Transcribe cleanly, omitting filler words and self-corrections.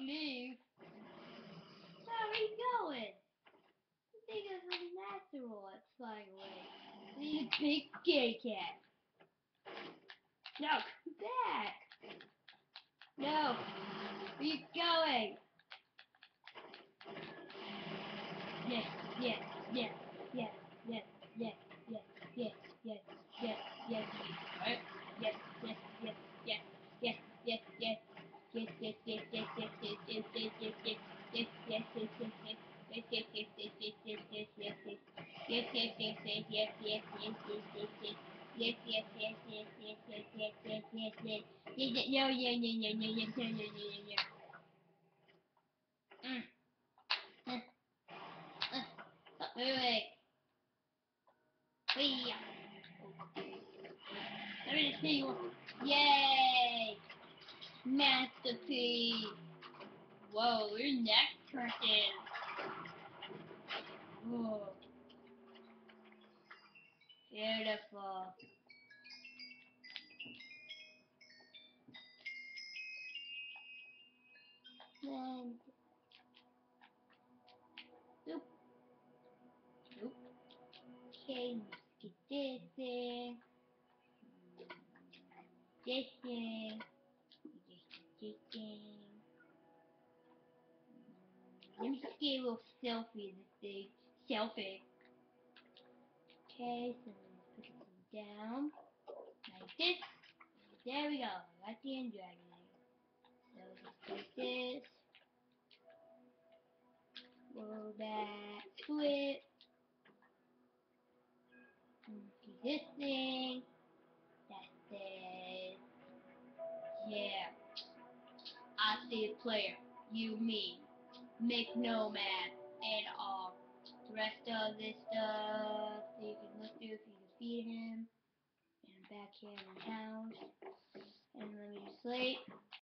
leave. Where are you going? I think it's a natural that's flying away. He's a big scaredy cat. No, come back. No, where are you going? Yes, yes, yes, yes, yes, yes, yes, yes, yes, yes, yes, right? Yes, yes, yes, yes, yes, yes, yes. Yes, yes, yes, yes, yes, yes, yes, yes, yes, yes, yes, yes, yes, yes, yes. Yes, yes, yes, yes, yes, yes, yes, yes, yes. Yes, yes, yes, yes, yes, yes, yes, yes, yes, yes. Yes, yes, yes, yes, yes, yes, yes, yes, yes, yes. Yes, yes, no, yeah, yeah, yeah, yeah, yeah, yeah, yeah, yeah, yeah. Stop moving. Wee. Let me see you. Yay! Masterpiece. Whoa, your neck turning. Whoa. Beautiful. And oop, oop. Okay, let's get this thing. This thing. This thing. Let me just get a little selfie of this thing. Selfie. Okay, so let's put this down. Like this. There we go. Got the end dragon. So just do this. Roll that. Flip. Do this thing. That's this. Yeah. I see a player. You, me. Make no man and all. The rest of this stuff that you can look through if you can feed him. And back here in the house. And let me just sleep.